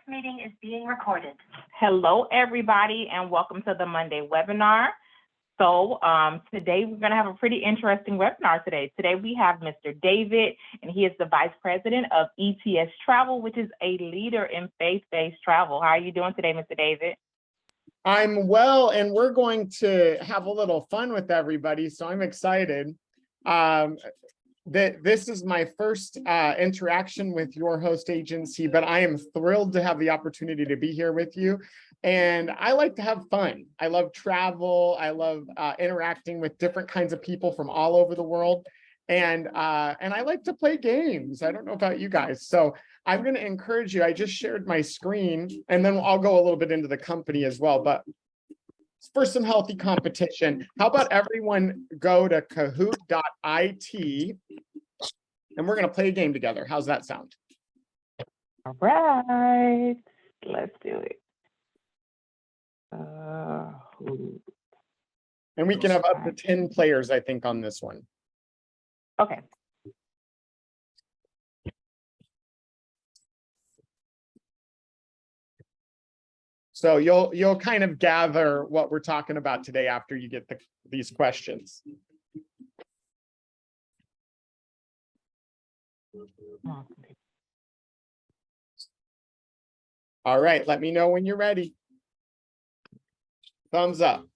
meeting is being recorded. Hello, everybody, and welcome to the Monday webinar. So today we're going to have a pretty interesting webinar today. Today we have Mr. David, and he is the Vice President of ETS Travel, which is a leader in faith-based travel. How are you doing today, Mr. David? I'm well, and we're going to have a little fun with everybody, so I'm excited. This is my first interaction with your host agency, but I am thrilled to have the opportunity to be here with you. And I like to have fun. I love travel. I love interacting with different kinds of people from all over the world. And I like to play games. I don't know about you guys. So I'm going to encourage you. I just shared my screen, and then I'll go a little bit into the company as well. But for some healthy competition, how about everyone go to kahoot.it, and we're going to play a game together. How's that sound? All right, let's do it. And we can have up to 10 players, I think, on this one. Okay. So you'll kind of gather what we're talking about today after you get these questions. All right, let me know when you're ready. Thumbs up.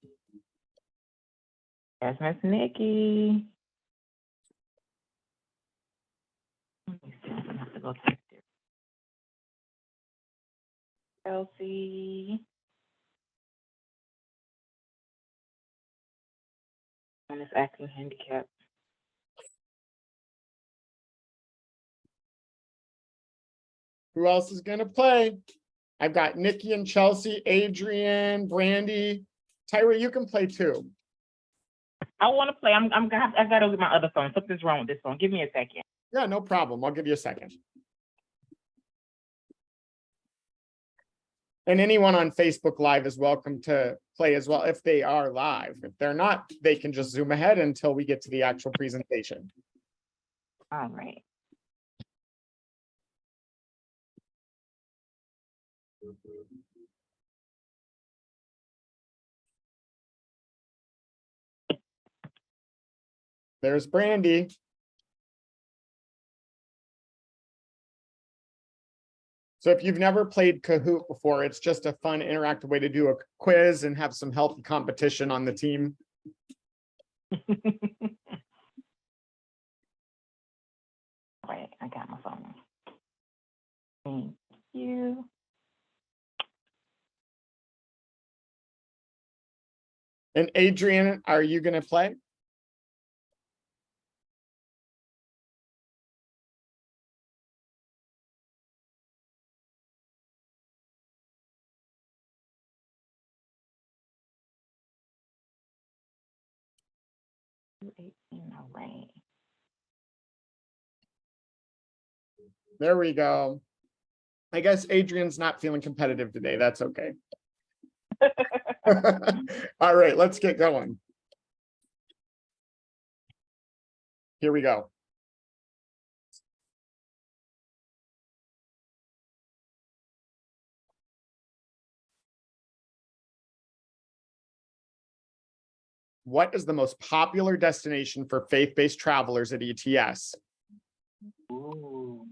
There's Miss Nikki. Let me see, I'm gonna have to go check there. Chelsea. And it's acting handicapped. Who else is going to play? I've got Nikki and Chelsea, Adrian, Brandy. Tyra, you can play too. I want to play. I got to go get my other phone. Something's wrong with this phone. Give me a second. Yeah, no problem. I'll give you a second. And anyone on Facebook Live is welcome to play as well if they are live. If they're not, they can just zoom ahead until we get to the actual presentation. All right. There's Brandy. So if you've never played Kahoot before, it's just a fun, interactive way to do a quiz and have some healthy competition on the team. Right, I got my phone. Thank you. And Adrian, are you going to play? There we go. I guess Adrian's not feeling competitive today. That's okay. All right, let's get going. Here we go. What is the most popular destination for faith-based travelers at ETS? Ooh.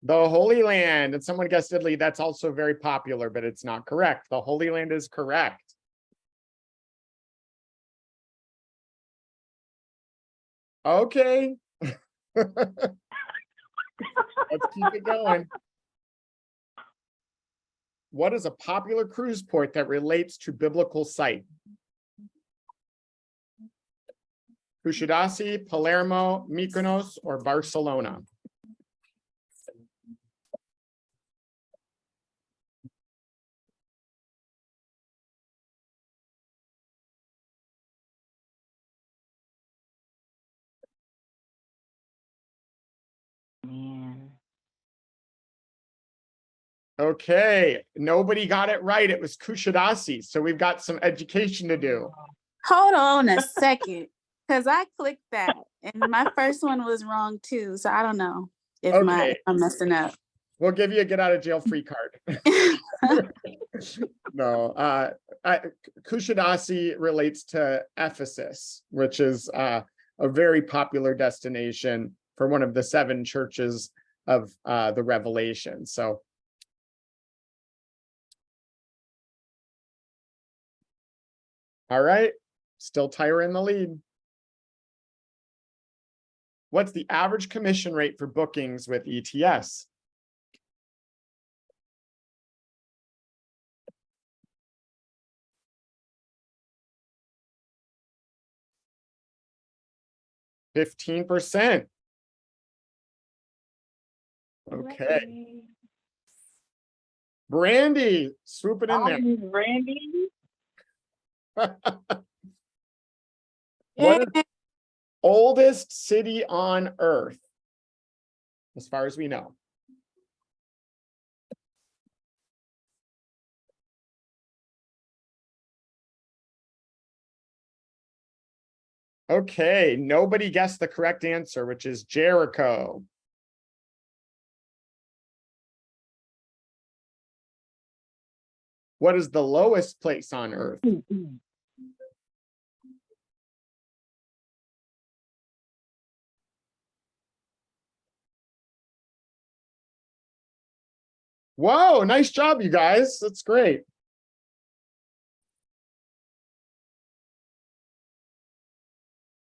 The Holy Land. And someone guessed Italy. That's also very popular, but it's not correct. The Holy Land is correct. Okay. Let's keep it going. What is a popular cruise port that relates to biblical site? Kushadasi, Palermo, Mykonos, or Barcelona? Man. Okay, nobody got it right. It was Kushadasi. So we've got some education to do. Hold on a second, because I clicked that and my first one was wrong too. So I don't know if Okay. I'm messing up. We'll give you a get out of jail free card. No, Kushadasi relates to Ephesus, which is a very popular destination for one of the 7 churches of the Revelation. So, all right, still Tyra in the lead. What's the average commission rate for bookings with ETS? %15. Okay. Brandy, swoop it in there. Brandy. What is the oldest city on Earth, as far as we know? Okay, nobody guessed the correct answer, which is Jericho. What is the lowest place on Earth? Whoa, nice job, you guys. That's great.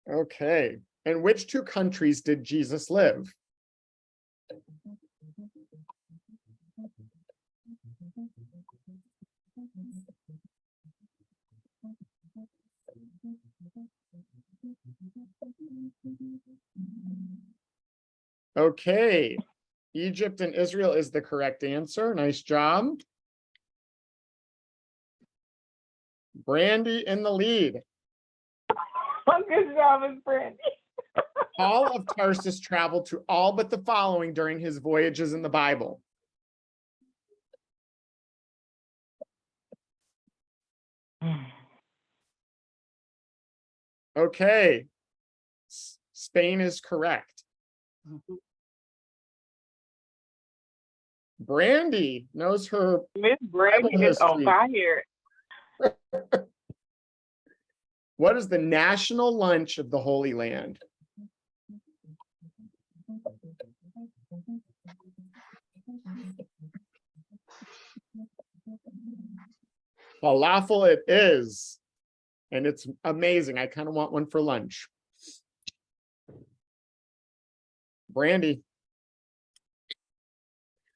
Okay, in which 2 countries did Jesus live? Okay, Egypt and Israel is the correct answer. Nice job. Brandy in the lead. Good job, Miss Brandy. Paul of Tarsus traveled to all but the following during his voyages in the Bible. Okay, Spain is correct. Brandy knows her Miss Brandy Bible is on history. fire. What is the national lunch of the Holy Land? Falafel it is. And it's amazing. I kind of want one for lunch. Brandy.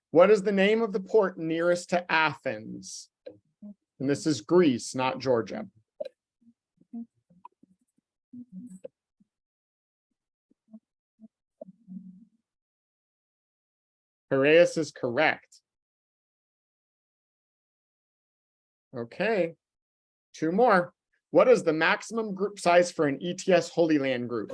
What is the name of the port nearest to Athens? And this is Greece, not Georgia. Piraeus is correct. Okay, 2 more. What is the maximum group size for an ETS Holy Land group?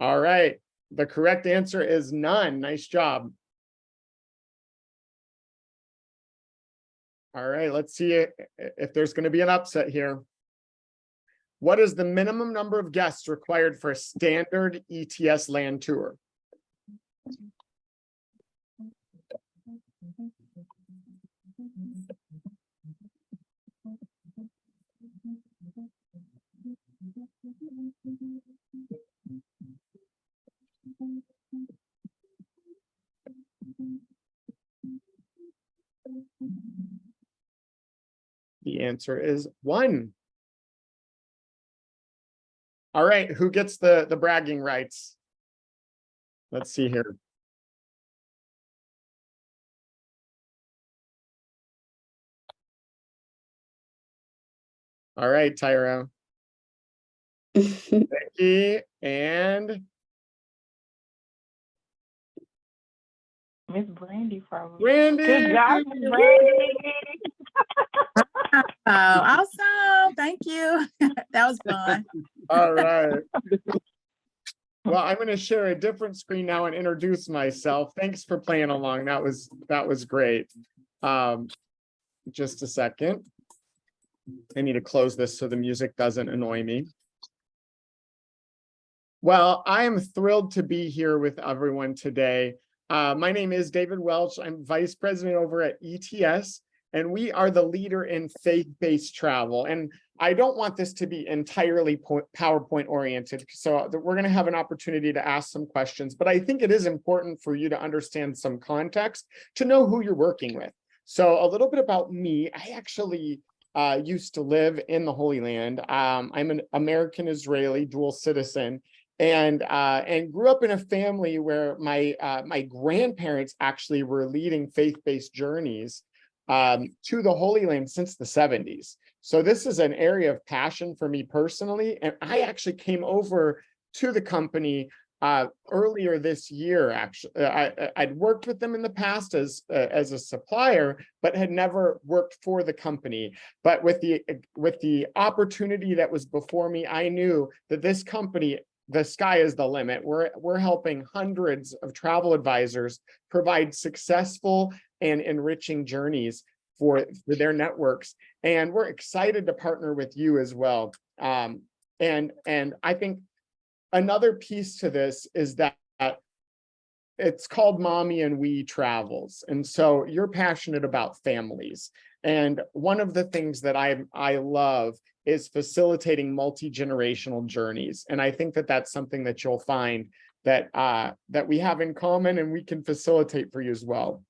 All right, the correct answer is none. Nice job. All right, let's see if there's going to be an upset here. What is the minimum number of guests required for a standard ETS land tour? The answer is 1. All right, who gets the bragging rights? Let's see here. All right, Tyra. Becky and Miss Brandy probably. Brandy. Good job, Miss Brandy. Oh, awesome. Thank you. That was fun. All right. Well, I'm going to share a different screen now and introduce myself. Thanks for playing along. That was great. Just a second. I need to close this so the music doesn't annoy me. Well, I am thrilled to be here with everyone today. My name is David Welch. I'm Vice President over at ETS, and we are the leader in faith-based travel. And I don't want this to be entirely PowerPoint oriented, so we're going to have an opportunity to ask some questions, but I think it is important for you to understand some context to know who you're working with. So a little bit about me. I actually used to live in the Holy Land. I'm an American Israeli dual citizen, and grew up in a family where my grandparents actually were leading faith-based journeys to the Holy Land since the 70s. So this is an area of passion for me personally, and I actually came over to the company earlier this year. Actually, I'd worked with them in the past as a supplier, but had never worked for the company. But with the opportunity that was before me, I knew that this company, the sky is the limit. We're helping hundreds of travel advisors provide successful and enriching journeys for their networks, and we're excited to partner with you as well. And I think another piece to this is that it's called Mommy and We Travels, and so you're passionate about families. And one of the things that I love is facilitating multi-generational journeys, and I think that that's something that you'll find that that we have in common, and we can facilitate for you as well.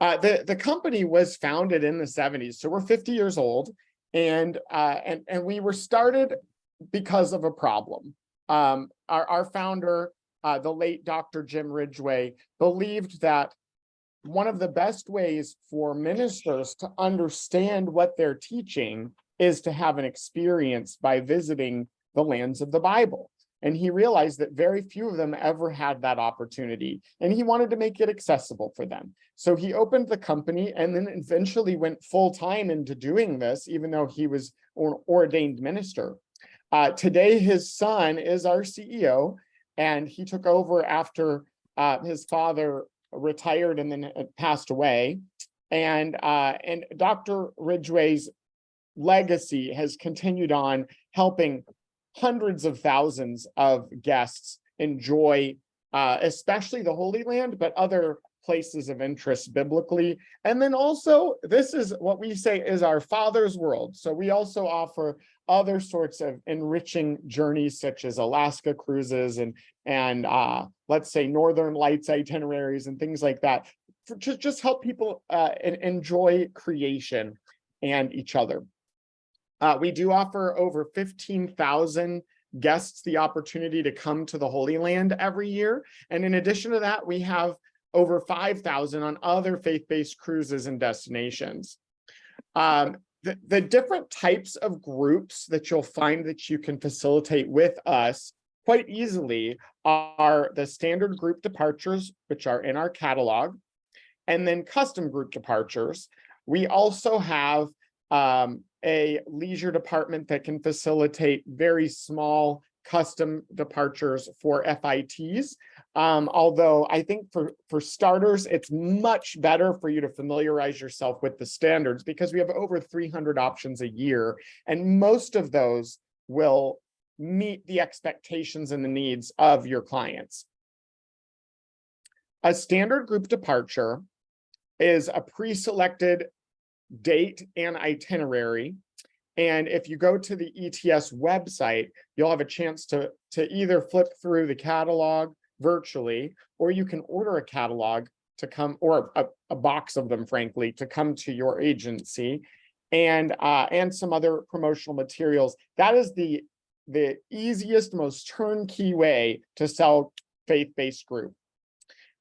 The company was founded in the 70s, so we're 50 years old, and we were started because of a problem. Our founder, the late Dr. Jim Ridgway, believed that one of the best ways for ministers to understand what they're teaching is to have an experience by visiting the lands of the Bible. And he realized that very few of them ever had that opportunity, and he wanted to make it accessible for them. So he opened the company and then eventually went full-time into doing this, even though he was an ordained minister. Today, his son is our CEO, and he took over after his father retired and then passed away. And Dr. Ridgway's legacy has continued on, helping hundreds of thousands of guests enjoy, especially the Holy Land, but other places of interest biblically. And then also, this is what we say is our Father's world. So we also offer other sorts of enriching journeys, such as Alaska cruises and let's say Northern Lights itineraries and things like that, to just help people enjoy creation and each other. We do offer over 15,000 guests the opportunity to come to the Holy Land every year. And in addition to that, we have over 5,000 on other faith-based cruises and destinations. The different types of groups that you'll find that you can facilitate with us quite easily are the standard group departures, which are in our catalog, and then custom group departures. We also have a leisure department that can facilitate very small custom departures for FITs. Although I think for starters, it's much better for you to familiarize yourself with the standards, because we have over 300 options a year, and most of those will meet the expectations and the needs of your clients. A standard group departure is a pre-selected date and itinerary. And if you go to the ETS website, you'll have a chance to either flip through the catalog virtually, or you can order a catalog to come, or a box of them, frankly, to come to your agency, and some other promotional materials. That is the easiest, most turnkey way to sell faith-based group.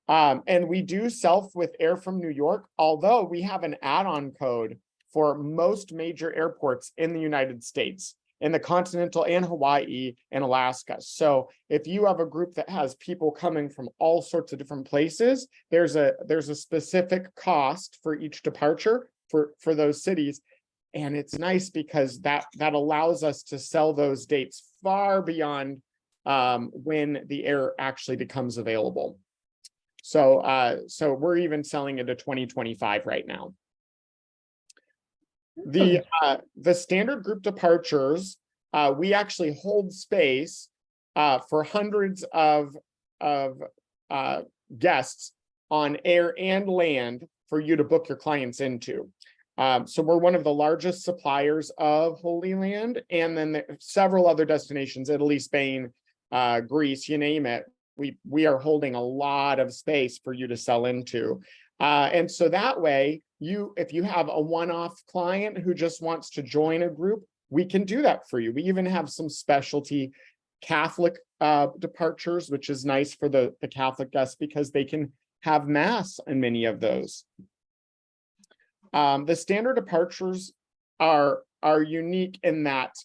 And we do self with Air from New York, although we have an add-on code for most major airports in the United States. in the continental and Hawaii and Alaska. So if you have a group that has people coming from all sorts of different places, there's a specific cost for each departure for those cities. And it's nice because that allows us to sell those dates far beyond when the air actually becomes available. So we're even selling it to 2025 right now. The standard group departures, we actually hold space for hundreds of guests on air and land for you to book your clients into. So we're one of the largest suppliers of Holy Land, and then several other destinations, Italy, Spain, Greece, you name it. We are holding a lot of space for you to sell into. And so that way, if you have a one-off client who just wants to join a group, we can do that for you. We even have some specialty Catholic departures, which is nice for the Catholic guests because they can have mass in many of those. The standard departures are unique in that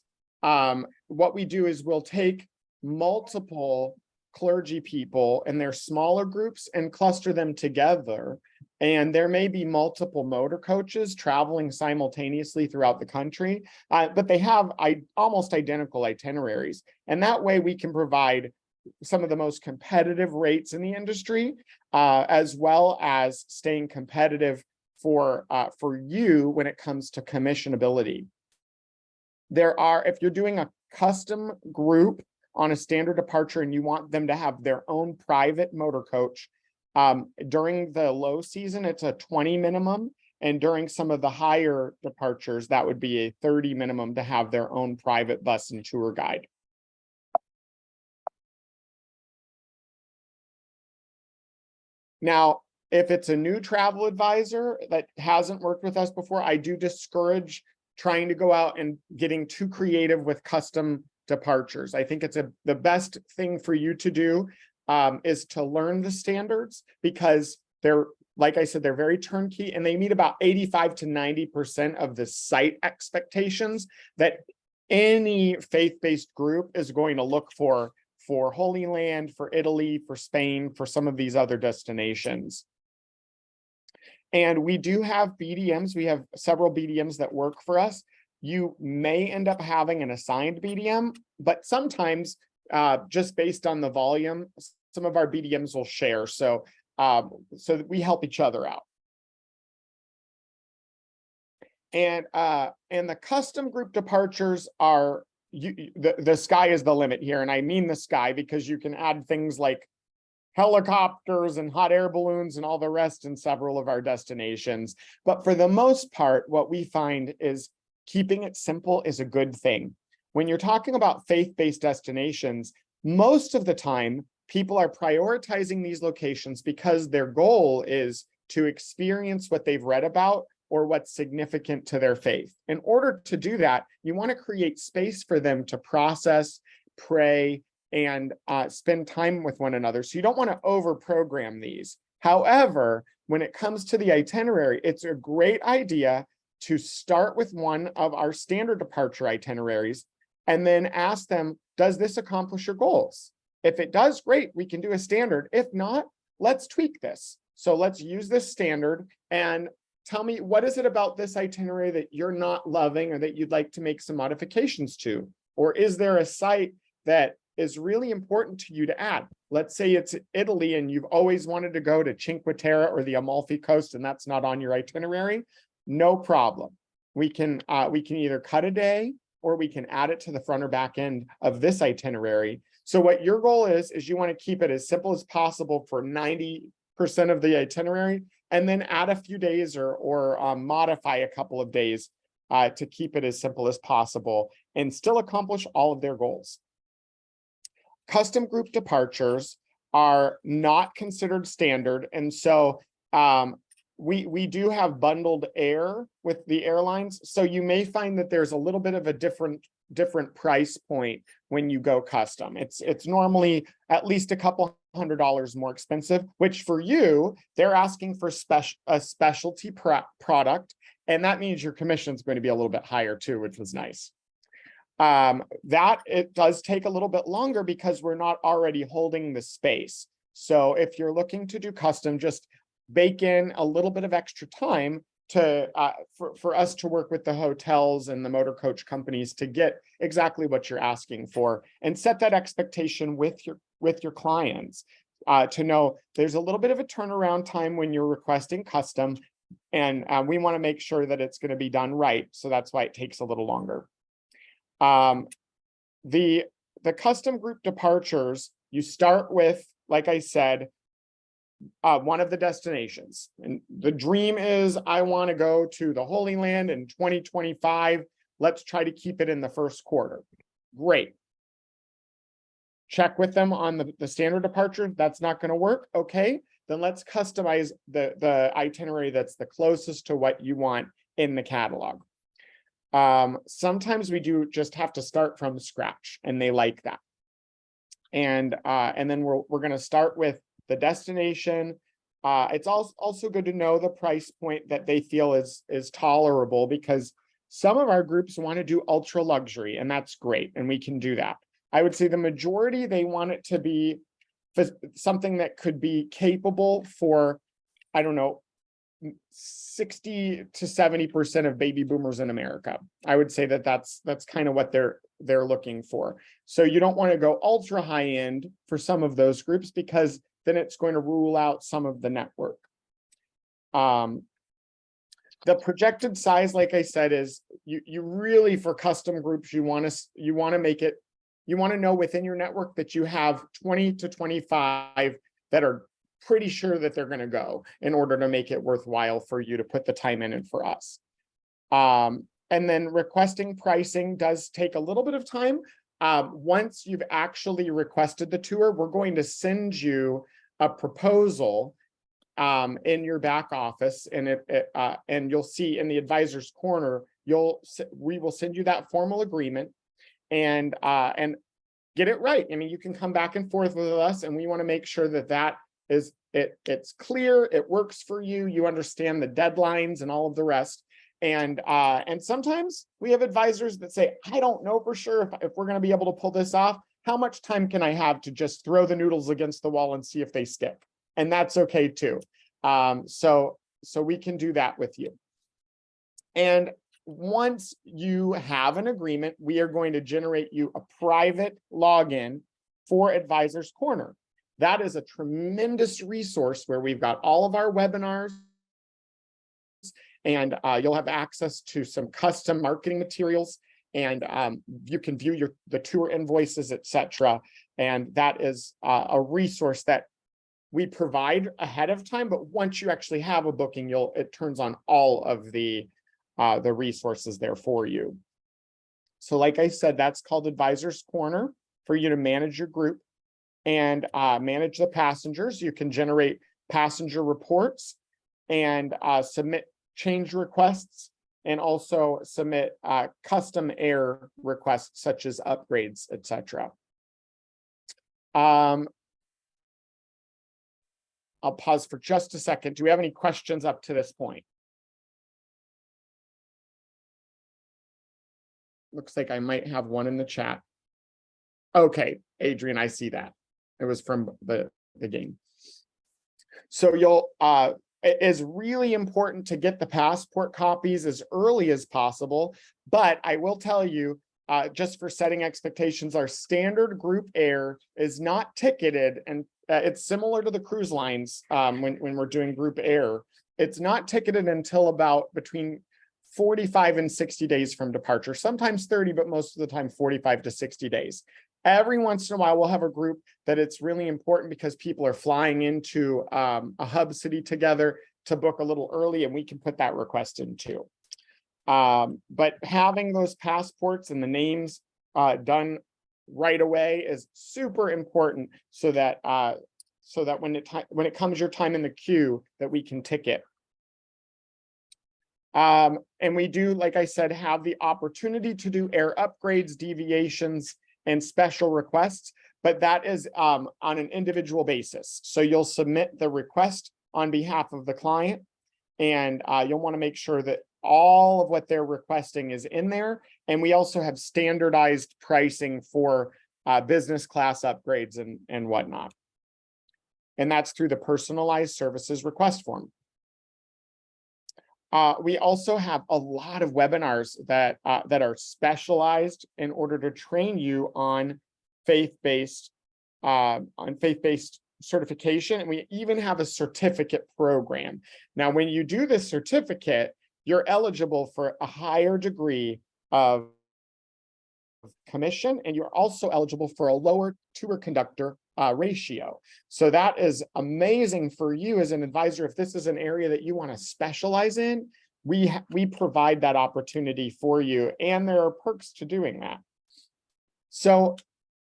what we do is we'll take multiple clergy people in their smaller groups and cluster them together. And there may be multiple motor coaches traveling simultaneously throughout the country, but they have almost identical itineraries. And that way we can provide some of the most competitive rates in the industry, as well as staying competitive for you when it comes to commissionability. If you're doing a custom group on a standard departure and you want them to have their own private motor coach, during the low season, it's a 20 minimum. And during some of the higher departures, that would be a 30 minimum to have their own private bus and tour guide. Now, if it's a new travel advisor that hasn't worked with us before, I do discourage trying to go out and getting too creative with custom departures. I think it's the best thing for you to do is to learn the standards, because they're, like I said, they're very turnkey and they meet about 85 to 90% of the site expectations that any faith-based group is going to look for Holy Land, for Italy, for Spain, for some of these other destinations. And we do have BDMs. We have several BDMs that work for us. You may end up having an assigned BDM, but sometimes just based on the volume, some of our BDMs will share. So that we help each other out. And the custom group departures are, the sky is the limit here. And I mean the sky because you can add things like helicopters and hot air balloons and all the rest in several of our destinations. But for the most part, what we find is keeping it simple is a good thing. When you're talking about faith-based destinations, most of the time, people are prioritizing these locations because their goal is to experience what they've read about or what's significant to their faith. In order to do that, you want to create space for them to process, pray, and spend time with one another. So you don't want to over-program these. However, when it comes to the itinerary, it's a great idea to start with one of our standard departure itineraries and then ask them, does this accomplish your goals? If it does, great, we can do a standard. If not, let's tweak this. So let's use this standard and tell me, what is it about this itinerary that you're not loving or that you'd like to make some modifications to? Or is there a site that is really important to you to add? Let's say it's Italy and you've always wanted to go to Cinque Terre or the Amalfi Coast and that's not on your itinerary. No problem. We can either cut a day or we can add it to the front or back end of this itinerary. So what your goal is you want to keep it as simple as possible for 90% of the itinerary, and then add a few days or modify a couple of days to keep it as simple as possible and still accomplish all of their goals. Custom group departures are not considered standard, and so we do have bundled air with the airlines. So you may find that there's a little bit of a different price point when you go custom. It's normally at least a couple $100 more expensive, which for you, they're asking for a specialty product. And that means your commission is going to be a little bit higher too, which was nice. That it does take a little bit longer because we're not already holding the space. So if you're looking to do custom, just bake in a little bit of extra time to for us to work with the hotels and the motor coach companies to get exactly what you're asking for, and set that expectation with your clients to know there's a little bit of a turnaround time when you're requesting custom, and we want to make sure that it's going to be done right. So that's why it takes a little longer. The custom group departures, you start with, like I said, one of the destinations. And the dream is, I want to go to the Holy Land in 2025. Let's try to keep it in the first quarter. Great. Check with them on the standard departure. That's not going to work. Okay, then let's customize the itinerary that's the closest to what you want in the catalog. Sometimes we do just have to start from scratch, and they like that. And then we're going to start with the destination. It's also good to know the price point that they feel is tolerable, because some of our groups want to do ultra luxury, and that's great, and we can do that. I would say the majority, they want it to be something that could be capable for, I don't know, 60 to 70% of baby boomers in America. I would say that's kind of what they're looking for. So you don't want to go ultra high end for some of those groups, because then it's going to rule out some of the network. The projected size, like I said, is you really, for custom groups, you want to make it, you want to know within your network that you have 20 to 25 that are pretty sure that they're going to go, in order to make it worthwhile for you to put the time in and for us. And then requesting pricing does take a little bit of time. Once you've actually requested the tour, we're going to send you a proposal in your back office, and and you'll see in the advisor's corner, we will send you that formal agreement, and get it right. I mean, you can come back and forth with us, and we want to make sure that it's clear, it works for you, you understand the deadlines and all of the rest. And sometimes we have advisors that say, I don't know for sure if we're going to be able to pull this off. How much time can I have to just throw the noodles against the wall and see if they stick? And that's okay too. So we can do that with you. And once you have an agreement, we are going to generate you a private login for Advisor's Corner. That is a tremendous resource where we've got all of our webinars, and you'll have access to some custom marketing materials, and you can view the tour invoices, etc. And that is a resource that we provide ahead of time, but once you actually have a booking, it turns on all of the resources there for you. So like I said, that's called Advisor's Corner, for you to manage your group and manage the passengers. You can generate passenger reports and submit change requests, and also submit custom air requests such as upgrades, etc. I'll pause for just a second. Do we have any questions up to this point? Looks like I might have one in the chat. Okay, Adrian, I see that. It was from the game. So it is really important to get the passport copies as early as possible. But I will tell you, just for setting expectations, our standard group air is not ticketed, and it's similar to the cruise lines when we're doing group air. It's not ticketed until about between 45 and 60 days from departure, sometimes 30, but most of the time 45 to 60 days. Every once in a while, we'll have a group that it's really important because people are flying into a hub city together to book a little early, and we can put that request in too. But having those passports and the names done right away is super important, so that when it comes your time in the queue, that we can ticket. And we do, like I said, have the opportunity to do air upgrades, deviations, and special requests, but that is on an individual basis. So you'll submit the request on behalf of the client, and you'll want to make sure that all of what they're requesting is in there. And we also have standardized pricing for business class upgrades and whatnot. And that's through the personalized services request form. We also have a lot of webinars that are specialized in order to train you on faith-based certification, and we even have a certificate program. Now, when you do this certificate, you're eligible for a higher degree of commission, and you're also eligible for a lower tour conductor ratio. So that is amazing for you as an advisor. If this is an area that you want to specialize in, we provide that opportunity for you, and there are perks to doing that. So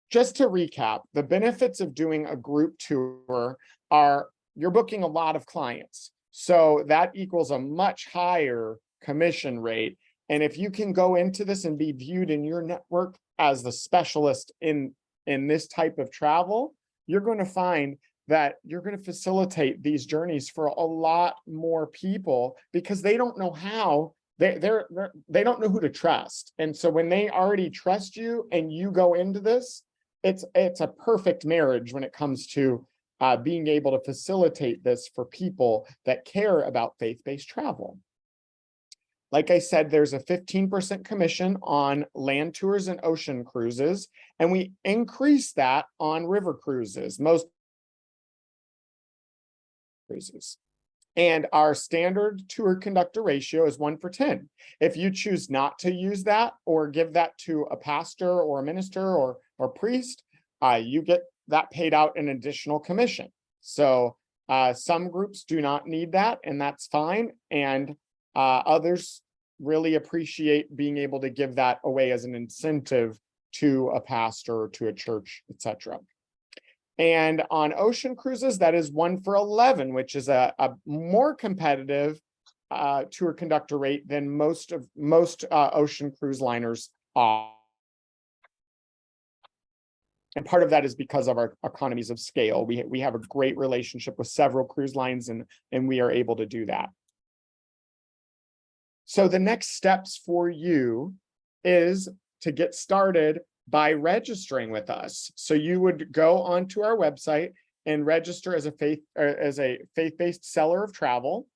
just to recap, the benefits of doing a group tour are you're booking a lot of clients. So that equals a much higher commission rate. And if you can go into this and be viewed in your network as the specialist in this type of travel, you're going to find that you're going to facilitate these journeys for a lot more people, because they don't know how. They don't know who to trust. And so when they already trust you and you go into this, it's a perfect marriage when it comes to being able to facilitate this for people that care about faith-based travel. Like I said, there's a 15% commission on land tours and ocean cruises, and we increase that on river cruises, most cruises. And our standard tour conductor ratio is 1-for-10. If you choose not to use that or give that to a pastor or a minister or priest, you get that paid out an additional commission. So some groups do not need that, and that's fine. And others really appreciate being able to give that away as an incentive to a pastor or to a church, etc. And on ocean cruises, that is 1-for-11, which is a more competitive tour conductor rate than most ocean cruise liners are. And part of that is because of our economies of scale. We have a great relationship with several cruise lines, and we are able to do that. So the next steps for you is to get started by registering with us. So you would go onto our website and register as a faith-based seller of travel.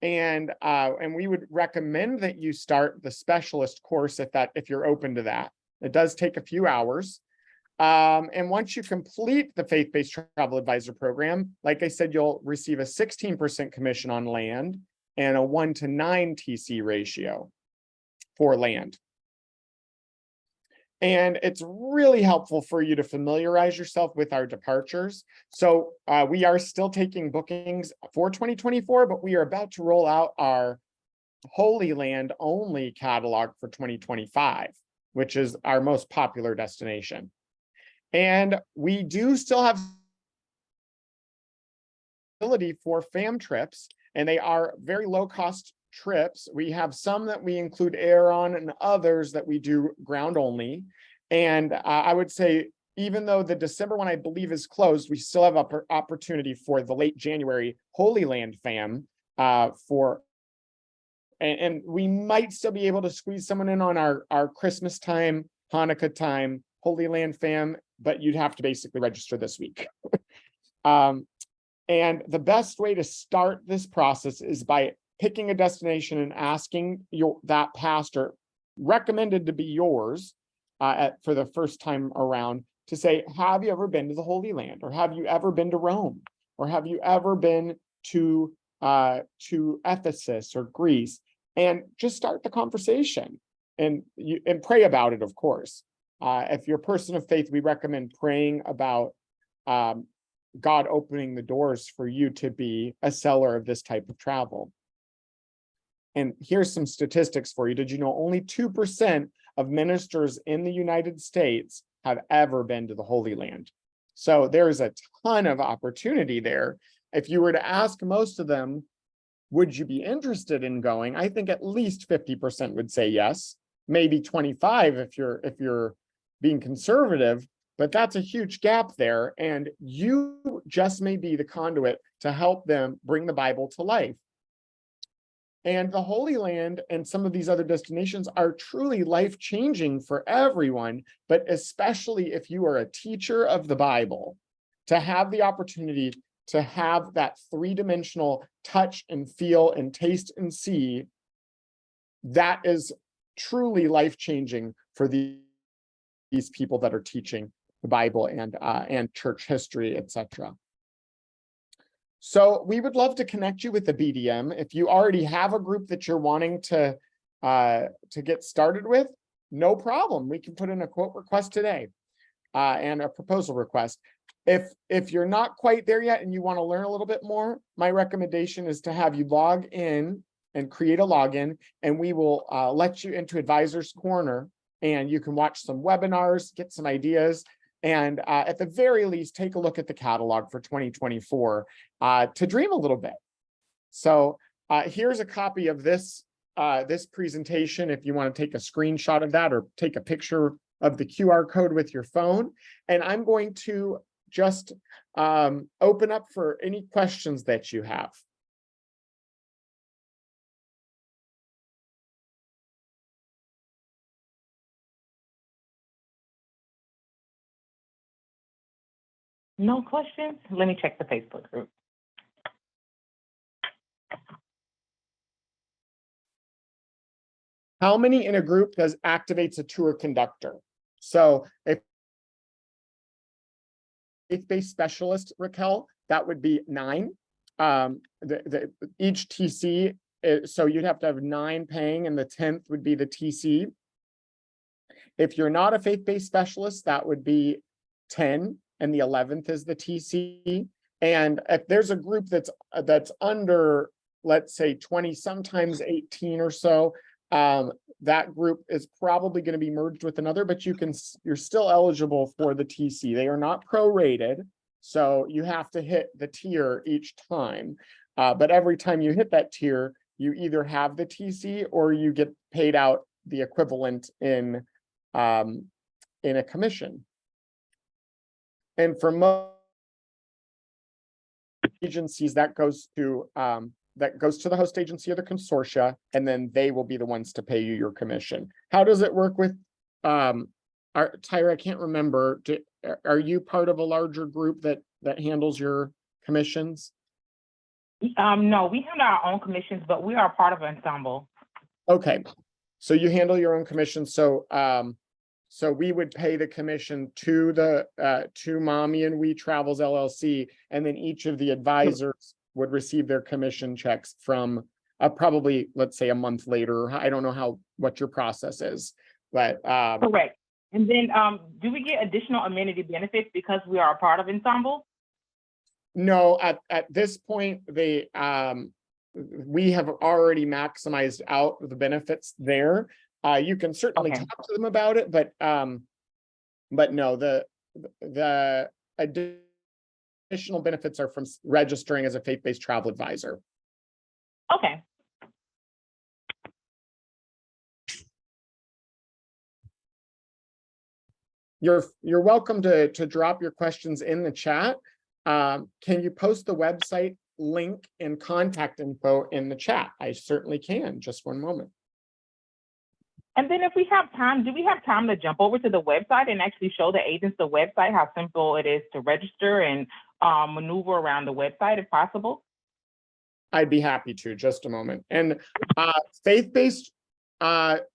And we would recommend that you start the specialist course if you're open to that. It does take a few hours. And once you complete the faith-based travel advisor program, like I said, you'll receive a 16% commission on land and a 1-to-9 TC ratio for land. And it's really helpful for you to familiarize yourself with our departures. So we are still taking bookings for 2024, but we are about to roll out our Holy Land only catalog for 2025, which is our most popular destination. And we do still have ability for fam trips, and they are very low cost trips. We have some that we include air on and others that we do ground only. And I would say, even though the December one I believe is closed, we still have an opportunity for the late January Holy Land fam and we might still be able to squeeze someone in on our Christmas time, Hanukkah time, Holy Land fam, but you'd have to basically register this week. And the best way to start this process is by picking a destination and asking that pastor recommended to be yours for the first time around to say, have you ever been to the Holy Land? Or have you ever been to Rome? Or have you ever been to Ephesus or Greece? And just start the conversation and pray about it, of course. If you're a person of faith, we recommend praying about God opening the doors for you to be a seller of this type of travel. And here's some statistics for you. Did you know only 2% of ministers in the United States have ever been to the Holy Land? So there's a ton of opportunity there. If you were to ask most of them, would you be interested in going? I think at least 50% would say yes, maybe 25 if you're being conservative, but that's a huge gap there. And you just may be the conduit to help them bring the Bible to life. And the Holy Land and some of these other destinations are truly life-changing for everyone, but especially if you are a teacher of the Bible, to have the opportunity to have that three-dimensional touch and feel and taste and see, that is truly life-changing for these people that are teaching the Bible and church history, etc. So we would love to connect you with the BDM. If you already have a group that you're wanting to get started with, no problem. We can put in a quote request today and a proposal request. If you're not quite there yet and you want to learn a little bit more, my recommendation is to have you log in and create a login, and we will let you into Advisor's Corner, and you can watch some webinars, get some ideas, and at the very least, take a look at the catalog for 2024 to dream a little bit. So here's a copy of this presentation if you want to take a screenshot of that or take a picture of the QR code with your phone. And I'm going to just open up for any questions that you have. No questions? Let me check the Facebook group. How many in a group activates a tour conductor? So if faith-based specialist, Raquel, that would be 9. Each TC, so you'd have to have 9 paying, and the 10th would be the TC. If you're not a faith-based specialist, that would be 10, and the 11th is the TC. And if there's a group that's under, let's say 20, sometimes 18 or so, that group is probably going to be merged with another, but you're still eligible for the TC. They are not prorated, so you have to hit the tier each time. But every time you hit that tier, you either have the TC or you get paid out the equivalent in a commission. And for most agencies, that goes to the host agency or the consortia, and then they will be the ones to pay you your commission. How does it work with Tyra? I can't remember. Are you part of a larger group that handles your commissions? No, we handle our own commissions, but we are part of an ensemble. Okay, so you handle your own commissions. So so we would pay the commission to Mommy and We Travels LLC, and then each of the advisors would receive their commission checks from probably, let's say, a month later. I don't know what your process is, but correct. And then do we get additional amenity benefits because we are a part of ensemble? No, at this point, we have already maximized out the benefits there. You can certainly talk to them about it, but no, the additional benefits are from registering as a faith-based travel advisor. Okay. You're welcome to drop your questions in the chat. Can you post the website link and contact info in the chat? I certainly can. Just one moment. And then if we have time, do we have time to jump over to the website and actually show the agents the website, how simple it is to register and maneuver around the website if possible? I'd be happy to. Just a moment. And faith-based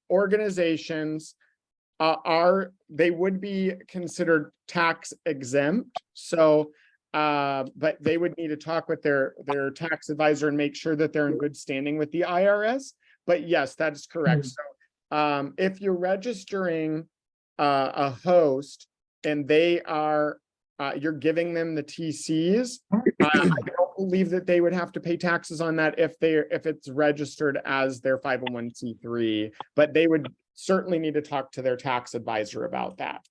organizations they would be considered tax exempt. So, but they would need to talk with their tax advisor and make sure that they're in good standing with the IRS. But yes, that is correct. So if you're registering a host and they are, you're giving them the TCs, I don't believe that they would have to pay taxes on that if it's registered as their 501c3, but they would certainly need to talk to their tax advisor about that.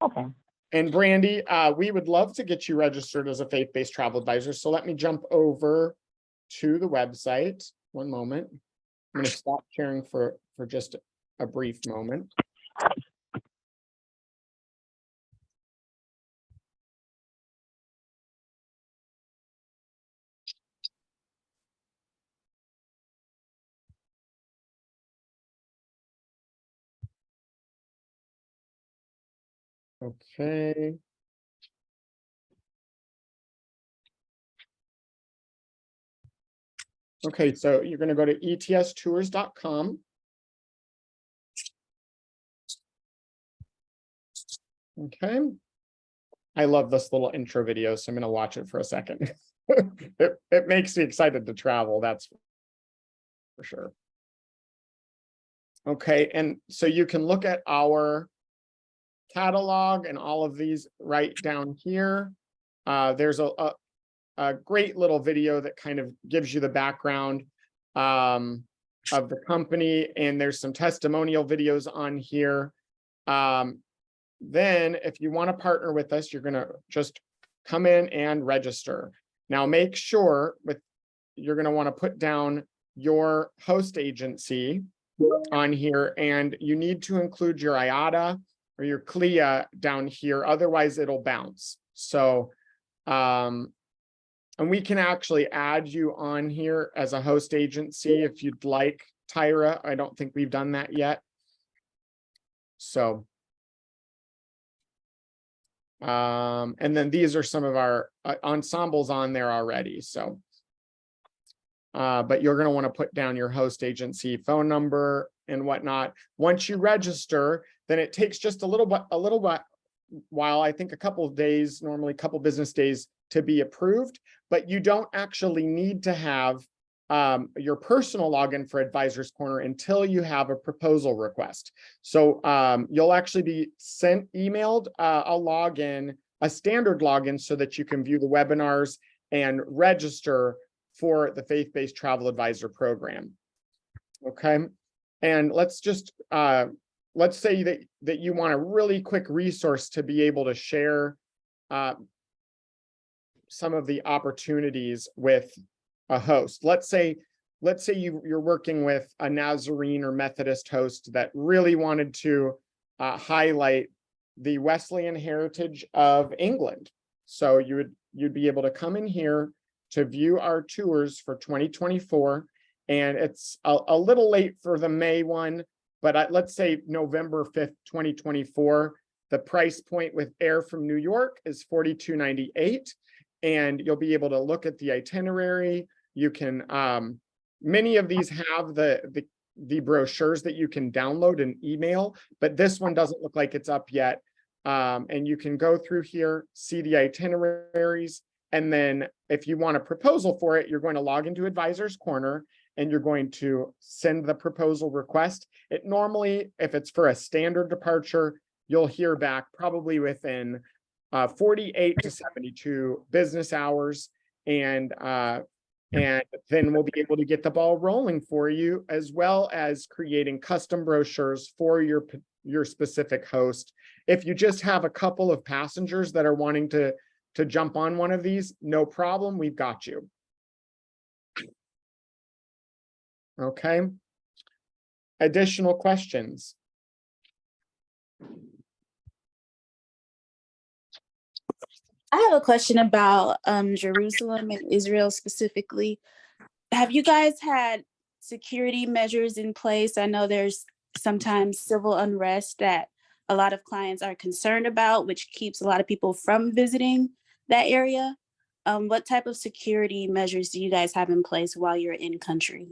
Okay. And Brandy, we would love to get you registered as a faith-based travel advisor. So let me jump over to the website. One moment. I'm going to stop sharing for just a brief moment. Okay. Okay, so you're going to go to etstours.com. Okay. I love this little intro video, so I'm going to watch it for a second. It makes me excited to travel, that's for sure. Okay, and so you can look at our catalog and all of these right down here. There's a great little video that kind of gives you the background of the company, and there's some testimonial videos on here. Then if you want to partner with us, you're going to just come in and register. Now make sure you're going to want to put down your host agency on here, and you need to include your IATA or your CLIA down here, otherwise it'll bounce. So and we can actually add you on here as a host agency if you'd like, Tyra. I don't think we've done that yet. So and then these are some of our ensembles on there already. So but you're going to want to put down your host agency phone number and whatnot. Once you register, then it takes just a little while, I think a couple of days, normally a couple business days, to be approved, but you don't actually need to have your personal login for Advisors Corner until you have a proposal request. So you'll actually be emailed a login, a standard login, so that you can view the webinars and register for the Faith-Based Travel Advisor program. Okay, and let's just let's say that you want a really quick resource to be able to share some of the opportunities with a host. Let's say you're working with a Nazarene or Methodist host that really wanted to highlight the Wesleyan heritage of England. So you'd be able to come in here to view our tours for 2024, and it's a little late for the May one, but let's say November 5th, 2024. The price point with air from New York is $42.98, and you'll be able to look at the itinerary. You can many of these have the brochures that you can download and email, but this one doesn't look like it's up yet. And you can go through here, see the itineraries, and then if you want a proposal for it, you're going to log into Advisors Corner and you're going to send the proposal request. It normally, if it's for a standard departure, you'll hear back probably within 48 to 72 business hours, and then we'll be able to get the ball rolling for you, as well as creating custom brochures for your specific host. If you just have a couple of passengers that are wanting to jump on one of these, no problem, we've got you. Okay. Additional questions? I have a question about Jerusalem and Israel specifically. Have you guys had security measures in place? I know there's sometimes civil unrest that a lot of clients are concerned about, which keeps a lot of people from visiting that area. What type of security measures do you guys have in place while you're in country?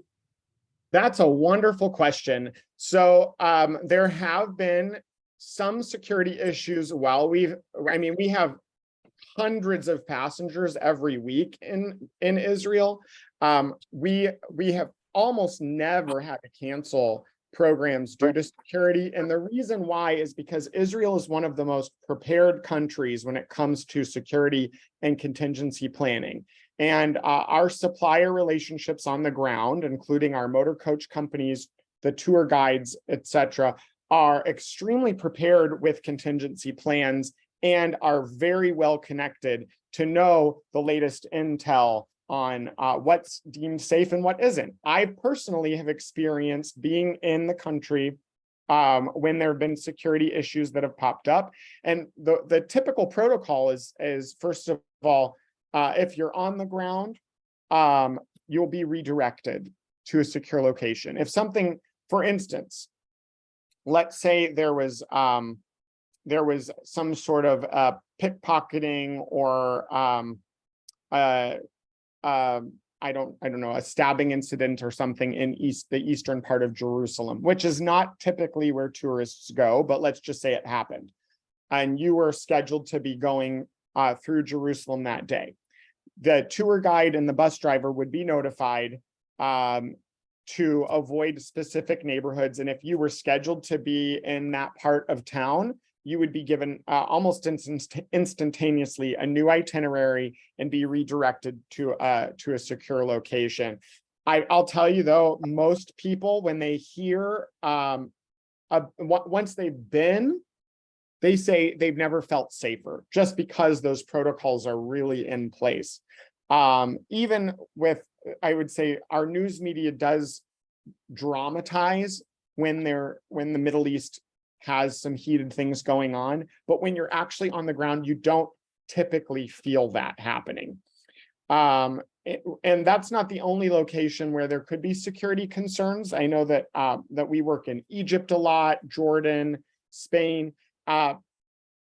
That's a wonderful question. So there have been some security issues while we have hundreds of passengers every week in Israel. We have almost never had to cancel programs due to security. And the reason why is because Israel is one of the most prepared countries when it comes to security and contingency planning. And our supplier relationships on the ground, including our motor coach companies, the tour guides, etc., are extremely prepared with contingency plans and are very well connected to know the latest intel on what's deemed safe and what isn't. I personally have experienced being in the country when there have been security issues that have popped up. And the typical protocol is first of all, if you're on the ground, you'll be redirected to a secure location. If something, for instance, let's say there was there was some sort of pickpocketing or I don't know, a stabbing incident or something in the eastern part of Jerusalem, which is not typically where tourists go, but let's just say it happened. And you were scheduled to be going through Jerusalem that day. The tour guide and the bus driver would be notified to avoid specific neighborhoods. And if you were scheduled to be in that part of town, you would be given almost instantaneously a new itinerary and be redirected to a secure location. I'll tell you though, most people, when they hear, once they've been, they say they've never felt safer just because those protocols are really in place. Even with, I would say our news media does dramatize when the Middle East has some heated things going on, but when you're actually on the ground, you don't typically feel that happening. And that's not the only location where there could be security concerns. I know that that we work in Egypt a lot, Jordan, Spain,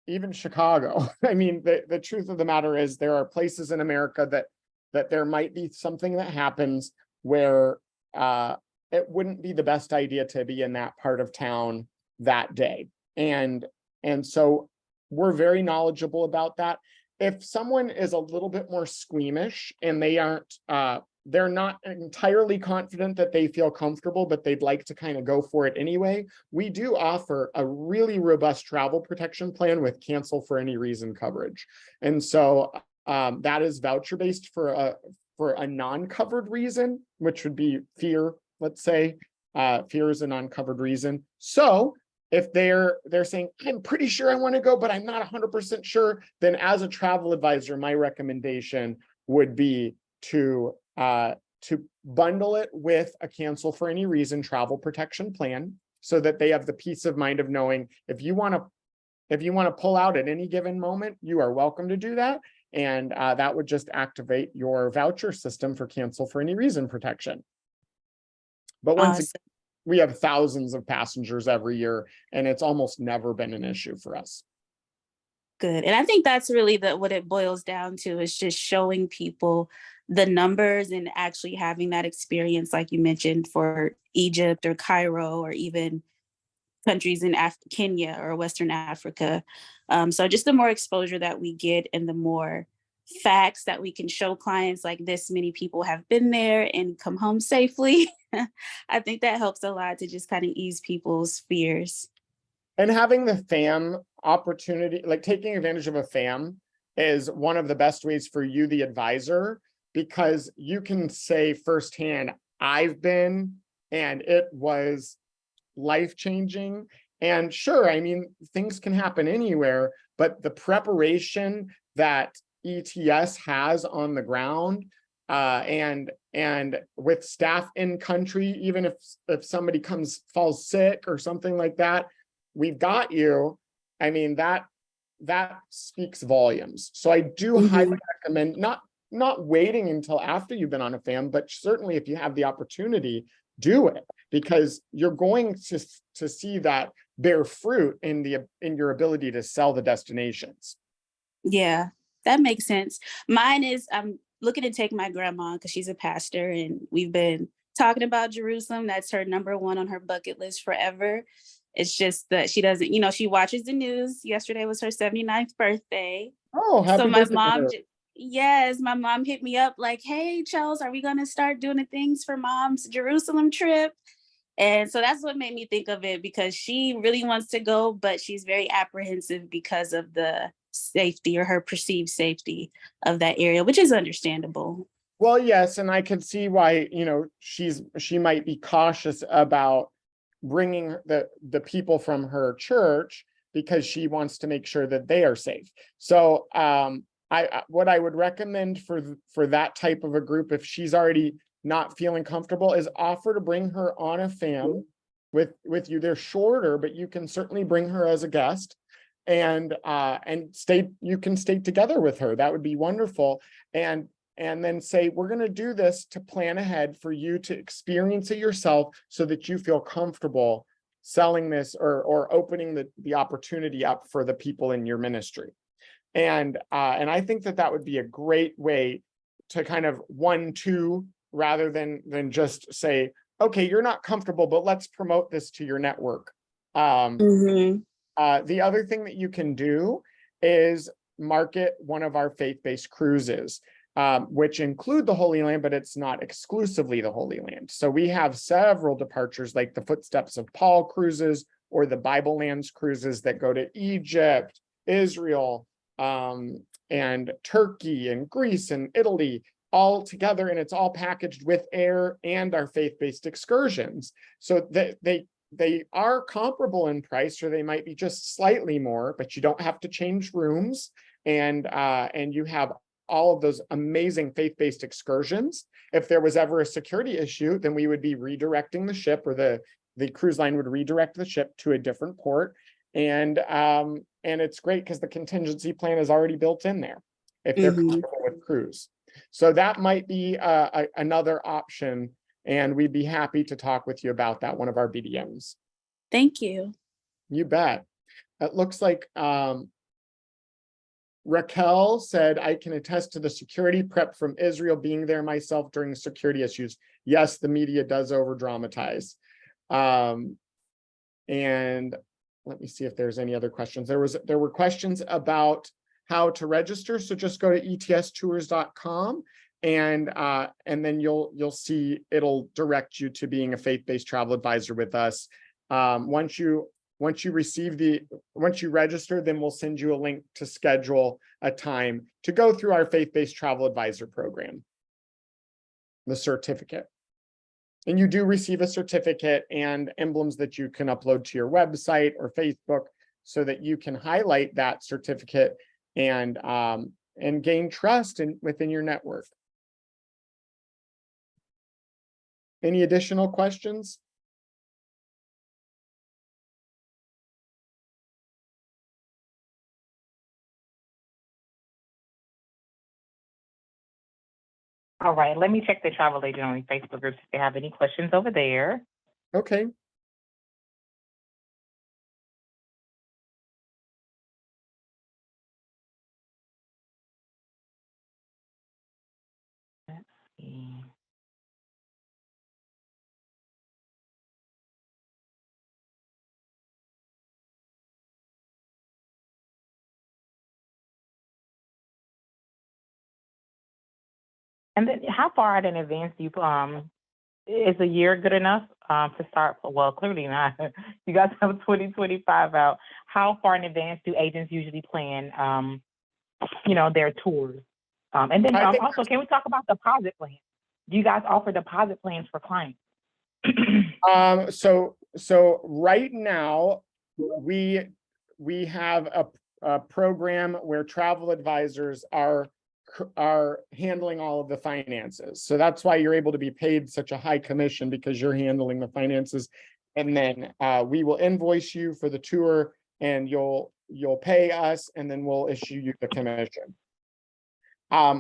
even Chicago. I mean, the truth of the matter is there are places in America that there might be something that happens where it wouldn't be the best idea to be in that part of town that day. And so we're very knowledgeable about that. If someone is a little bit more squeamish and they're not entirely confident that they feel comfortable, but they'd like to kind of go for it anyway, we do offer a really robust travel protection plan with cancel for any reason coverage. And so that is voucher based for a non-covered reason, which would be fear, let's say. Fear is a non-covered reason. So if they're saying, I'm pretty sure I want to go, but I'm not 100% sure, then as a travel advisor, my recommendation would be to bundle it with a cancel for any reason travel protection plan, so that they have the peace of mind of knowing if you want to pull out at any given moment, you are welcome to do that. And that would just activate your voucher system for cancel for any reason protection. But once again, we have thousands of passengers every year, and it's almost never been an issue for us. Good. And I think that's really what it boils down to, is just showing people the numbers and actually having that experience, like you mentioned, for Egypt or Cairo or even countries in Kenya or Western Africa. So just the more exposure that we get and the more facts that we can show clients, like this many people have been there and come home safely, I think that helps a lot to just kind of ease people's fears. And having the FAM opportunity, like taking advantage of a FAM, is one of the best ways for you, the advisor, because you can say firsthand, I've been, and it was life-changing. And sure, I mean, things can happen anywhere, but the preparation that ETS has on the ground, and with staff in country, even if somebody falls sick or something like that, we've got you. I mean, that speaks volumes. So I do highly recommend not waiting until after you've been on a FAM, but certainly if you have the opportunity, do it, because you're going to see that bear fruit in your ability to sell the destinations. Yeah, that makes sense. Mine is, I'm looking to take my grandma because she's a pastor, and we've been talking about Jerusalem. That's her number one on her bucket list forever. It's just that she doesn't, she watches the news. Yesterday was her 79th birthday. Oh, happy so my birthday mom, to her. yes, my mom hit me up like, hey, Charles, are we going to start doing the things for mom's Jerusalem trip? And so that's what made me think of it, because she really wants to go, but she's very apprehensive because of the safety, or her perceived safety of that area, which is understandable. Well, yes, and I can see why, she might be cautious about bringing the people from her church, because she wants to make sure that they are safe. So what I would recommend for that type of a group, if she's already not feeling comfortable, is offer to bring her on a FAM with you. They're shorter, but you can certainly bring her as a guest, and you can stay together with her. That would be wonderful. And then say, we're going to do this to plan ahead for you to experience it yourself, so that you feel comfortable selling this or opening the opportunity up for the people in your ministry. And I think that would be a great way to kind of 1-2 rather than just say, okay, you're not comfortable, but let's promote this to your network. The other thing that you can do is market one of our faith-based cruises, which include the Holy Land, but it's not exclusively the Holy Land. So we have several departures like the Footsteps of Paul cruises or the Bible Lands cruises that go to Egypt, Israel, and Turkey and Greece and Italy all together, and it's all packaged with air and our faith-based excursions. So they are comparable in price, or they might be just slightly more, but you don't have to change rooms, and you have all of those amazing faith-based excursions. If there was ever a security issue, then we would be redirecting the ship, or the cruise line would redirect the ship to a different port. And it's great because the contingency plan is already built in there if they're comfortable with cruise. So that might be another option, and we'd be happy to talk with you about that, one of our BDMs. Thank you. You bet. It looks like Raquel said, I can attest to the security prep from Israel, being there myself during security issues. Yes, the media does over dramatize. And let me see if there's any other questions. There were questions about how to register. So just go to etstours.com and then you'll see it'll direct you to being a faith-based travel advisor with us. Once you register, then we'll send you a link to schedule a time to go through our faith-based travel advisor program, the certificate. And you do receive a certificate and emblems that you can upload to your website or Facebook so that you can highlight that certificate and gain trust within your network. Any additional questions? All right, let me check the travel agent only Facebook groups if they have any questions over there. Okay. Let's see. And then how far out in advance do you, is a year good enough to start? Well, clearly not. You guys have 2025 out. How far in advance do agents usually plan, their tours? And then also, can we talk about deposit plans? Do you guys offer deposit plans for clients? So right now we have a program where travel advisors are handling all of the finances. So that's why you're able to be paid such a high commission, because you're handling the finances. And then we will invoice you for the tour, and you'll pay us, and then we'll issue you the commission.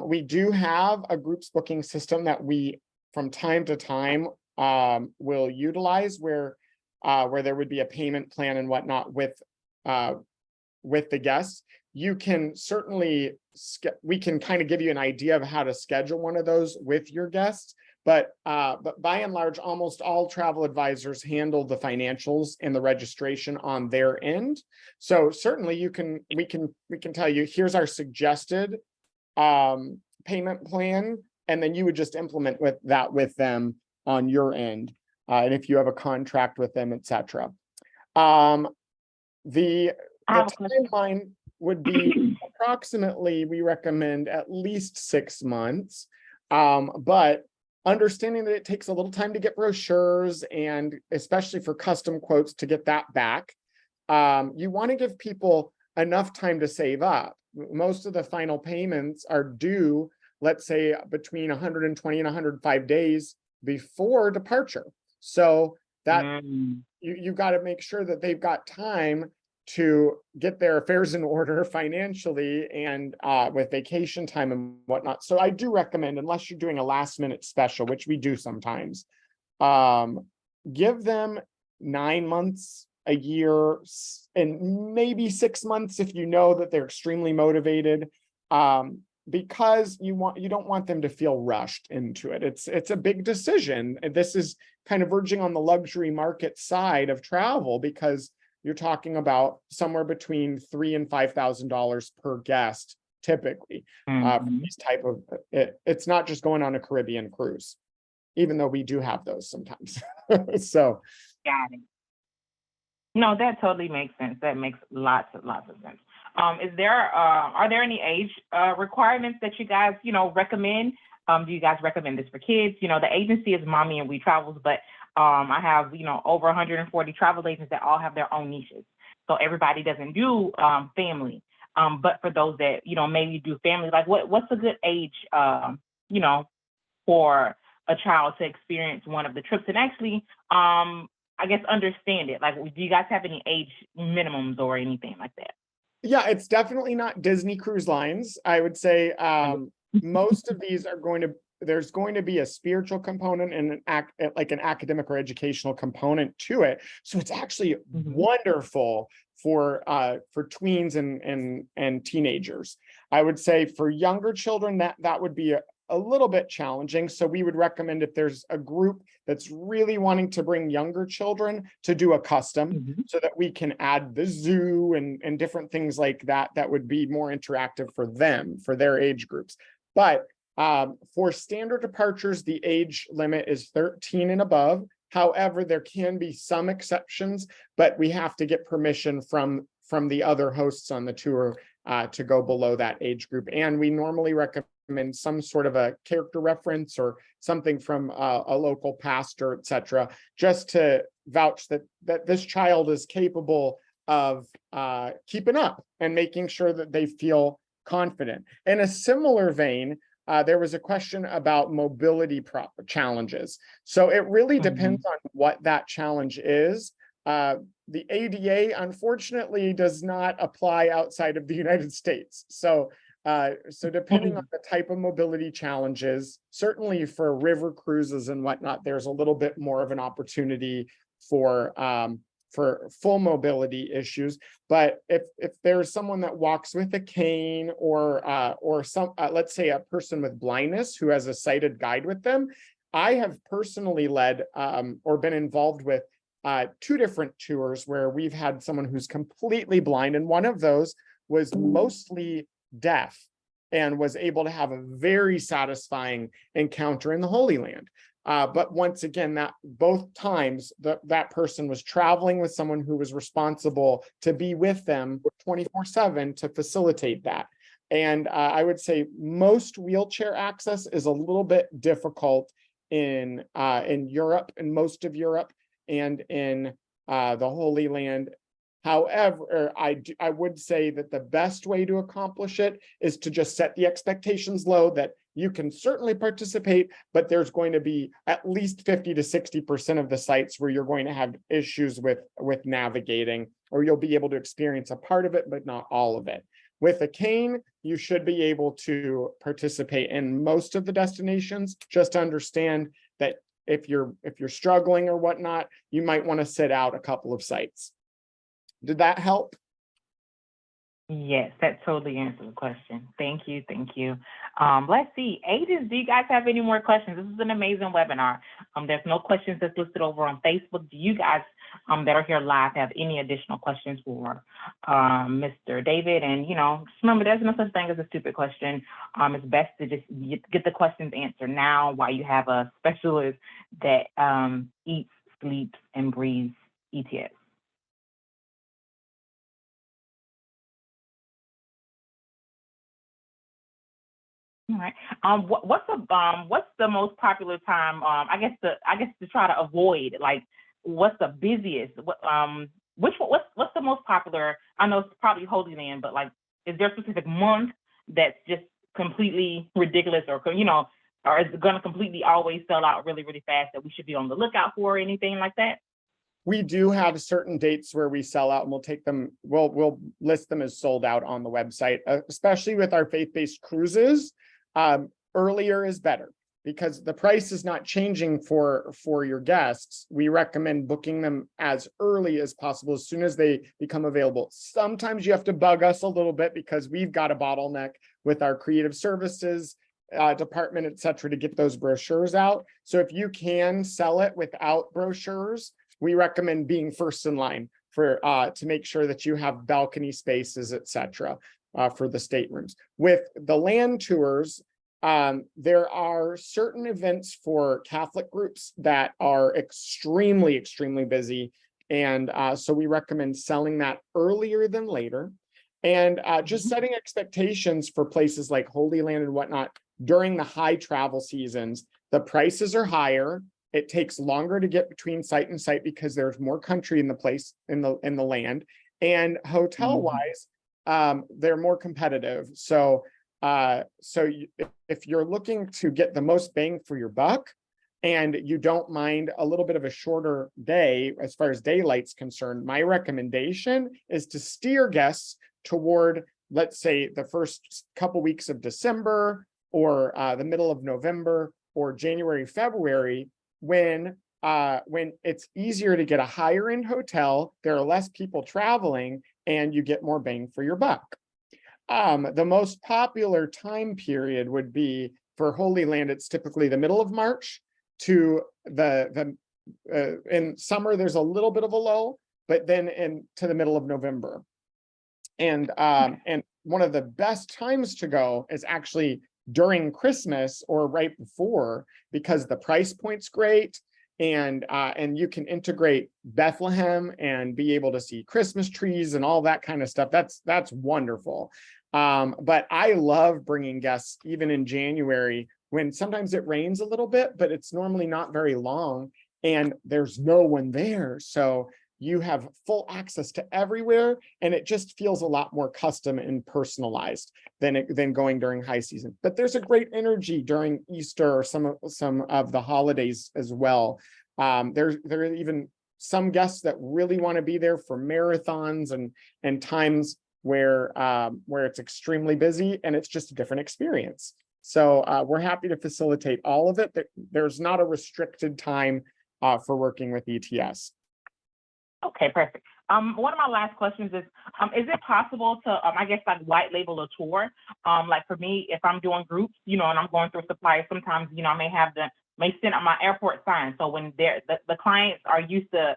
We do have a groups booking system that we from time to time will utilize where there would be a payment plan and whatnot with the guests. You can certainly, we can kind of give you an idea of how to schedule one of those with your guests, but by and large, almost all travel advisors handle the financials and the registration on their end. So certainly we can tell you, here's our suggested payment plan, and then you would just implement with them on your end, and if you have a contract with them, etc. The timeline would be approximately, we recommend at least 6 months, but understanding that it takes a little time to get brochures, and especially for custom quotes to get that back, you want to give people enough time to save up. Most of the final payments are due, let's say, between 120 and 105 days before departure. So that you got to make sure that they've got time to get their affairs in order financially and with vacation time and whatnot. So I do recommend, unless you're doing a last minute special, which we do sometimes, give them 9 months, a year, and maybe 6 months if you know that they're extremely motivated, because you don't want them to feel rushed into it. It's a big decision. And this is kind of verging on the luxury market side of travel, because you're talking about somewhere between $3,000 and $5,000 per guest, typically. For these type of, it's not just going on a Caribbean cruise, even though we do have those sometimes. So, Got it. No, that totally makes sense. That makes lots of sense. Are there any age requirements that you guys, recommend? Do you guys recommend this for kids? The agency is Mommy and We Travels, but I have, over 140 travel agents that all have their own niches. So everybody doesn't do family. But for those that, maybe do family, like what's a good age, for a child to experience one of the trips and actually, I guess, understand it? Like, do you guys have any age minimums or anything like that? yeah, it's definitely not Disney Cruise Lines. I would say most of these are there's going to be a spiritual component and an academic or educational component to it. So it's actually wonderful for tweens and teenagers. I would say for younger children, that would be a little bit challenging. So we would recommend, if there's a group that's really wanting to bring younger children, to do a custom, so that we can add the zoo and different things like that would be more interactive for them, for their age groups. But for standard departures, the age limit is 13 and above. However, there can be some exceptions, but we have to get permission from the other hosts on the tour to go below that age group. And we normally recommend some sort of a character reference or something from a local pastor, etc., just to vouch that this child is capable of keeping up and making sure that they feel confident. In a similar vein, there was a question about mobility challenges. So it really depends on what that challenge is. The ADA, unfortunately, does not apply outside of the United States. So depending on the type of mobility challenges, certainly for river cruises and whatnot, there's a little bit more of an opportunity for full mobility issues. But if there's someone that walks with a cane or some, let's say a person with blindness who has a sighted guide with them, I have personally led or been involved with 2 different tours where we've had someone who's completely blind, and one of those was mostly deaf and was able to have a very satisfying encounter in the Holy Land. But once again, that both times that person was traveling with someone who was responsible to be with them 24/7 to facilitate that. And I would say most wheelchair access is a little bit difficult in Europe, in most of Europe, and in the Holy Land. However, I would say that the best way to accomplish it is to just set the expectations low, that you can certainly participate, but there's going to be at least 50 to 60% of the sites where you're going to have issues with navigating, or you'll be able to experience a part of it, but not all of it. With a cane, you should be able to participate in most of the destinations. Just to understand that if you're struggling or whatnot, you might want to sit out a couple of sites. Did that help? Yes, that totally answers the question. Thank you. Let's see. Agents, do you guys have any more questions? This is an amazing webinar. There's no questions that's listed over on Facebook. Do you guys that are here live have any additional questions for Mr. David? And, just remember, there's no such thing as a stupid question. It's best to just get the questions answered now while you have a specialist that eats, sleeps, and breathes ETS. All right. What's the most popular time? I guess to try to avoid, like, what's the busiest? What's the most popular? I know it's probably Holy Land, but like, is there a specific month that's just completely ridiculous, or or is it going to completely always sell out really, really fast that we should be on the lookout for, or anything like that? We do have certain dates where we sell out, and we'll take them. We'll list them as sold out on the website, especially with our faith-based cruises. Earlier is better. because the price is not changing for your guests, we recommend booking them as early as possible, as soon as they become available. Sometimes you have to bug us a little bit because we've got a bottleneck with our creative services department, et cetera, to get those brochures out. So if you can sell it without brochures, we recommend being first in line for to make sure that you have balcony spaces, et cetera, for the staterooms. With the land tours, there are certain events for Catholic groups that are extremely, extremely busy. And so we recommend selling that earlier than later. And just setting expectations for places like Holy Land and whatnot during the high travel seasons. The prices are higher. It takes longer to get between site and site because there's more country in the place, in the land. And hotel wise, they're more competitive. So if you're looking to get the most bang for your buck, and you don't mind a little bit of a shorter day as far as daylight's concerned, my recommendation is to steer guests toward, let's say, the first couple weeks of December, or the middle of November, or January, February, when it's easier to get a higher end hotel, there are less people traveling, and you get more bang for your buck. The most popular time period would be for Holy Land. It's typically the middle of March to in summer, there's a little bit of a lull, but then to the middle of November. And one of the best times to go is actually during Christmas or right before, because the price point's great, and you can integrate Bethlehem and be able to see Christmas trees and all that kind of stuff. That's wonderful. But I love bringing guests even in January, when sometimes it rains a little bit, but it's normally not very long and there's no one there. So you have full access to everywhere, and it just feels a lot more custom and personalized than going during high season. But there's a great energy during Easter or some of the holidays as well. There are even some guests that really want to be there for marathons and times where it's extremely busy, and it's just a different experience. So we're happy to facilitate all of it. There's not a restricted time for working with ETS. Okay, perfect. One of my last questions is it possible to, I guess, like white label a tour? Like for me, if I'm doing groups, and I'm going through suppliers, sometimes, I may send out my airport sign. So when the clients are used to,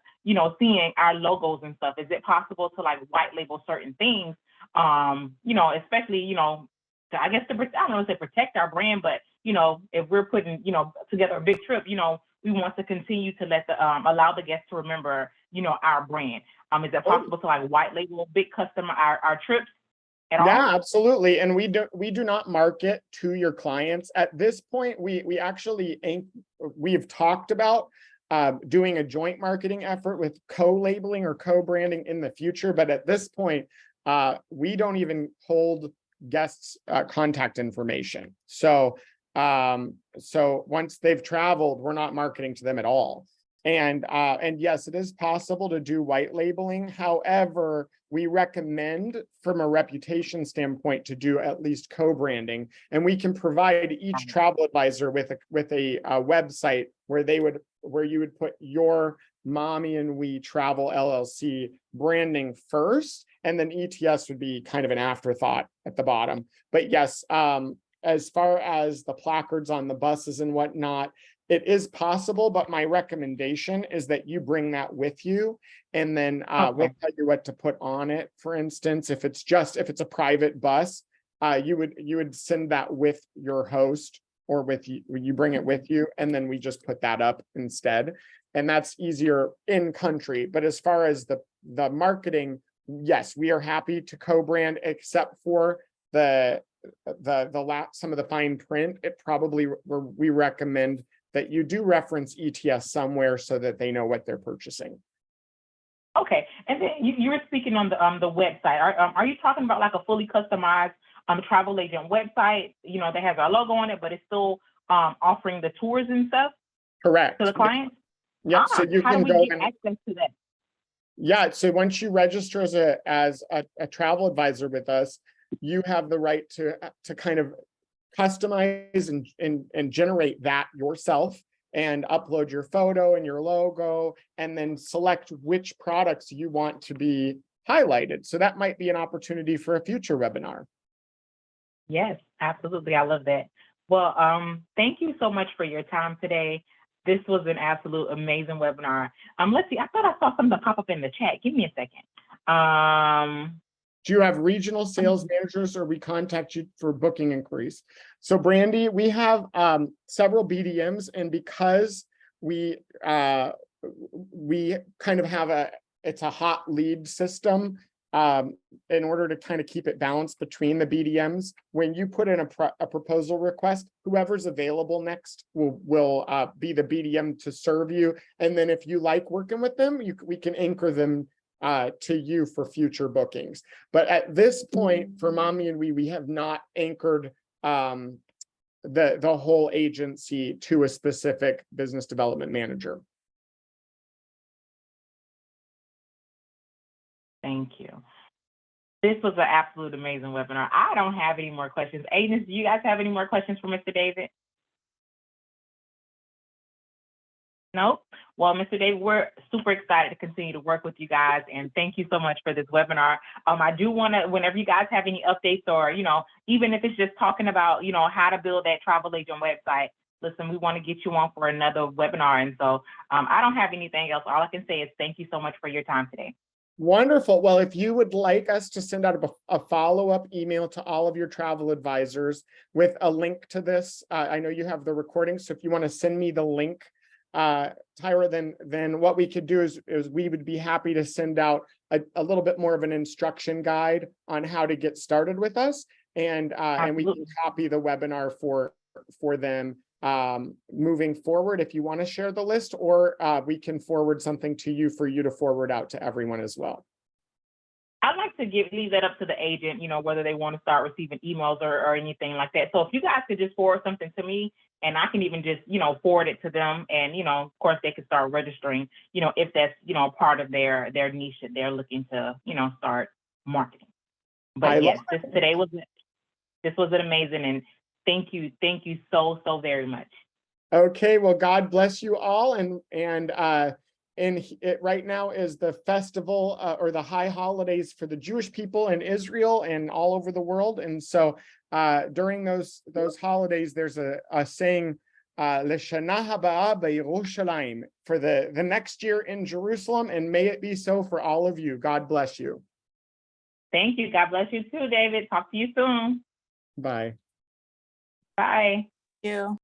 seeing our logos and stuff, is it possible to like white label certain things? Especially, I guess I don't know if they protect our brand, but, if we're putting, together a big trip, we want to continue to allow the guests to remember, our brand. Is it possible to like white label big custom our trips at all? Yeah, absolutely. And we do not market to your clients at this point. We've talked about doing a joint marketing effort with co-labeling or co-branding in the future, but at this point, we don't even hold guests' contact information. So once they've traveled, we're not marketing to them at all. And yes, it is possible to do white labeling. However, we recommend from a reputation standpoint to do at least co-branding, and we can provide each travel advisor with a website where you would put your Mommy and We Travel LLC branding first, and then ETS would be kind of an afterthought at the bottom. But yes, as far as the placards on the buses and whatnot, it is possible, but my recommendation is that you bring that with you, and then we'll tell you what to put on it. For instance, if it's a private bus, you would send that with your host, or with you bring it with you, and then we just put that up instead. And that's easier in country. But as far as the marketing, yes, we are happy to co-brand, except for some of the fine print. We recommend that you do reference ETS somewhere so that they know what they're purchasing. Okay, and then you were speaking on the website. Are you talking about like a fully customized travel agent website? That has our logo on it, but it's still offering the tours and stuff. Correct. To the clients. Yeah. So you how can do we go get access to that? Yeah. So once you register as a travel advisor with us, you have the right to kind of customize and generate that yourself and upload your photo and your logo, and then select which products you want to be highlighted. So that might be an opportunity for a future webinar. Yes, absolutely. I love that. Well, thank you so much for your time today. This was an absolute amazing webinar. Let's see, I thought I saw something pop up in the chat. Give me a second. Do you have regional sales managers, or we contact you for booking inquiries? So Brandy, we have several BDMs, and because we kind of have it's a hot lead system, in order to kind of keep it balanced between the BDMs. When you put in a proposal request, whoever's available next will be the BDM to serve you. And then if you like working with them, we can anchor them to you for future bookings. But at this point, for Mommy and we have not anchored the whole agency to a specific business development manager. Thank you. This was an absolute amazing webinar. I don't have any more questions. Agents, do you guys have any more questions for Mr. David? Nope. Well, Mr. David, we're super excited to continue to work with you guys, and thank you so much for this webinar. I do want to, whenever you guys have any updates, or, even if it's just talking about, how to build that travel agent website, listen, we want to get you on for another webinar. And so I don't have anything else. All I can say is thank you so much for your time today. Wonderful. Well, if you would like us to send out a follow-up email to all of your travel advisors with a link to this, I know you have the recording, so if you want to send me the link, Tyra, then what we could do is we would be happy to send out a little bit more of an instruction guide on how to get started with us, and we can copy the webinar for them moving forward if you want to share the list, or we can forward something to you for you to forward out to everyone as well. I'd like to leave that up to the agent, whether they want to start receiving emails or anything like that. So if you guys could just forward something to me, and I can even just, forward it to them, and, of course they could start registering, if that's, part of their niche that they're looking to, start marketing. But yes, this was an amazing, and thank you so very much. Okay, well, God bless you all, and it right now is the festival or the high holidays for the Jewish people in Israel and all over the world. And so during those holidays, there's a saying, L'shana haba b'Yerushalayim, for the next year in Jerusalem, and may it be so for all of you. God bless you. Thank you. God bless you too, David. Talk to you soon. Bye. Bye. Thank you.